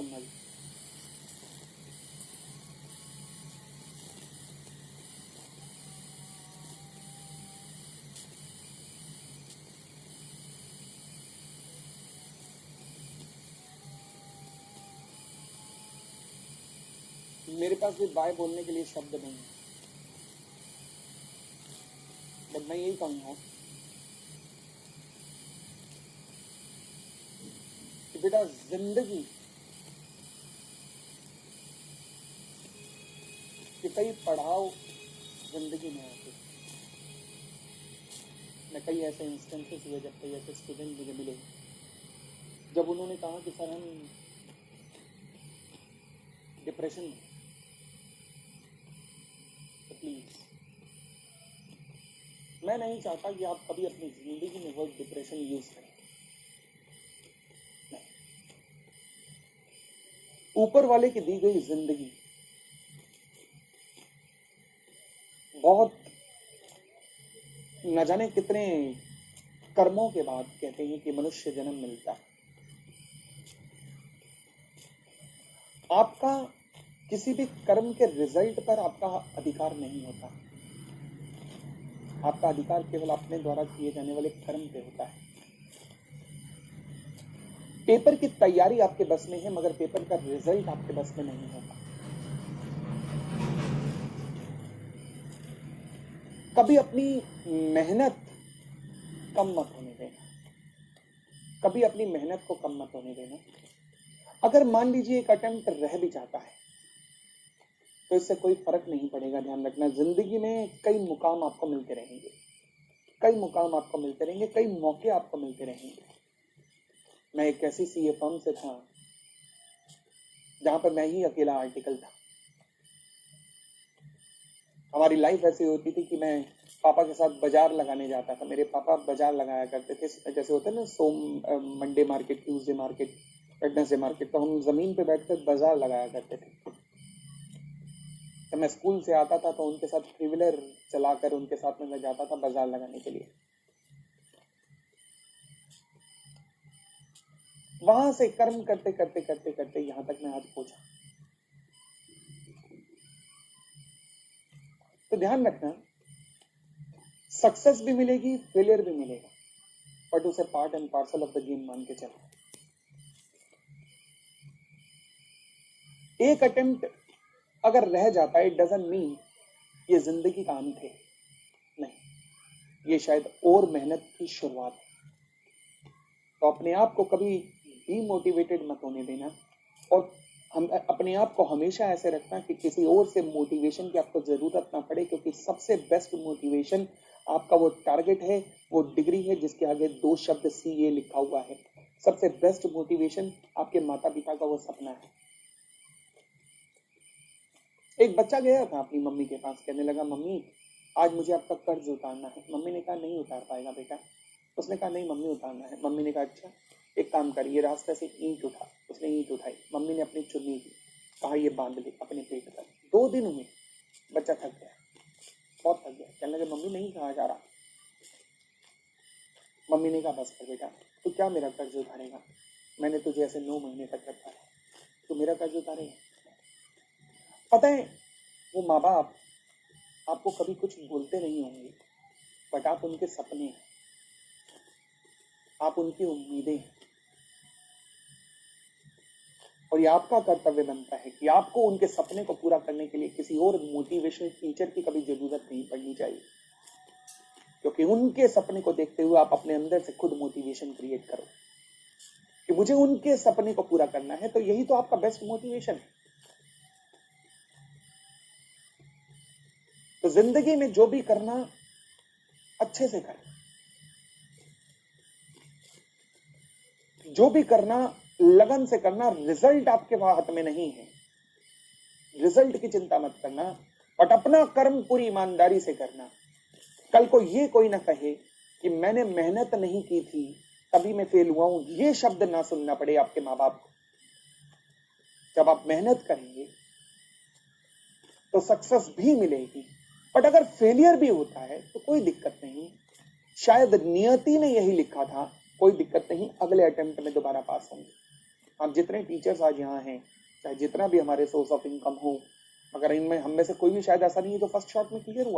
सुनना जी। मेरे पास भी बाय बोलने के लिए शब्द नहीं है, बट मैं यही कहूंगा कि बेटा जिंदगी के कई पड़ाव जिंदगी में आते। मैं कई ऐसे इंस्टेंसेस हुए जब कई ऐसे स्टूडेंट मुझे मिले जब उन्होंने कहा कि सर हम डिप्रेशन में, तो प्लीज मैं नहीं चाहता कि आप कभी अपनी जिंदगी में वर्ड डिप्रेशन यूज करें। नहीं, ऊपर वाले की दी गई जिंदगी बहुत न जाने कितने कर्मों के बाद कहते हैं कि मनुष्य जन्म मिलता है। आपका किसी भी कर्म के रिजल्ट पर आपका अधिकार नहीं होता। आपका अधिकार केवल अपने द्वारा किए जाने वाले कर्म पे होता है। पेपर की तैयारी आपके बस में है, मगर पेपर का रिजल्ट आपके बस में नहीं होता। कभी अपनी मेहनत कम मत होने देना, कभी अपनी मेहनत को कम मत होने देना। अगर मान लीजिए एक अटेम्प्ट रह भी जाता है तो इससे कोई फर्क नहीं पड़ेगा। ध्यान रखना, जिंदगी में कई मुकाम आपको मिलते रहेंगे, कई मुकाम आपको मिलते रहेंगे, कई मौके आपको मिलते रहेंगे। मैं एक ऐसी सीए फर्म से था जहां पर मैं ही अकेला आर्टिकल था। हमारी लाइफ ऐसी होती थी कि मैं पापा के साथ बाजार लगाने जाता था। मेरे पापा बाजार लगाया करते थे, जैसे होते ना Monday market, Tuesday market, Wednesday market, तो हम जमीन पे बैठकर बाजार लगाया करते थे। जब मैं स्कूल से आता था तो उनके साथ थ्री व्हीलर चलाकर उनके साथ में मैं जाता था बाजार लगाने के लिए। वहां से कर्म करते करते करते करते यहां तक मैं आज पहुंचा। तो ध्यान रखना, सक्सेस भी मिलेगी, फेलियर भी मिलेगा, बट उसे part and parcel of the game मान के चलो। एक अटेम्प्ट अगर रह जाता है, इट डजंट मीन ये जिंदगी का अंत है। नहीं, ये शायद और मेहनत की शुरुआत है। तो अपने आप को कभी डीमोटिवेटेड मत होने देना, और हम अपने आप को हमेशा ऐसे रखना कि किसी और से मोटिवेशन की आपको जरूरत ना पड़े, क्योंकि सबसे बेस्ट मोटिवेशन आपका वो टारगेट है, वो डिग्री है जिसके आगे 2 शब्द CA लिखा हुआ है। सबसे बेस्ट मोटिवेशन आपके माता पिता का वो सपना है। एक बच्चा गया था अपनी मम्मी के पास, कहने लगा मम्मी आज मुझे आपका कर्ज उतारना है। मम्मी ने कहा नहीं उतार पाएगा बेटा। उसने कहा नहीं मम्मी उतारना है। मम्मी ने कहा अच्छा एक काम कर, ये रास्ते से ईंट उठा। उसने ईंट उठाई, मम्मी ने अपनी चुन्नी दी, कहा ये बांध ले अपने पेट पर। 2 दिन हुए, बच्चा थक गया, बहुत थक गया, कहने लगे मम्मी नहीं कहा जा रहा। मम्मी ने कहा बस कर बेटा, तू क्या मेरा कर्ज उतारेगा? मैंने तुझे ऐसे 9 महीने तक रखा है, तो मेरा कर्ज उतारेगा? पता है, वो माँ बाप आपको कभी कुछ बोलते नहीं होंगे, बट आप उनके सपने हैं, आप उनकी उम्मीदें हैं, और ये आपका कर्तव्य बनता है कि आपको उनके सपने को पूरा करने के लिए किसी और मोटिवेशनल टीचर की कभी जरूरत नहीं पड़नी चाहिए, क्योंकि उनके सपने को देखते हुए आप अपने अंदर से खुद मोटिवेशन क्रिएट करो कि मुझे उनके सपने को पूरा करना है। तो यही तो आपका बेस्ट मोटिवेशन है। तो जिंदगी में जो भी करना अच्छे से करना, जो भी करना लगन से करना। रिजल्ट आपके हाथ में नहीं है, रिजल्ट की चिंता मत करना, बट अपना कर्म पूरी ईमानदारी से करना। कल को ये कोई ना कहे कि मैंने मेहनत नहीं की थी तभी मैं फेल हुआ हूं, ये शब्द ना सुनना पड़े आपके माँ बाप को। जब आप मेहनत करेंगे तो सक्सेस भी मिलेगी, बट अगर फेलियर भी होता है तो कोई दिक्कत नहीं। शायद नियति ने यही लिखा था, कोई दिक्कत नहीं, अगले अटेम्प्ट में दोबारा पास होंगे। हम जितने टीचर्स आज यहाँ हैं, चाहे जितना भी हमारे सोर्स ऑफ इनकम हो, अगर इनमें हम में से कोई भी शायद ऐसा नहीं है जो फर्स्ट शॉट में क्लियर हुआ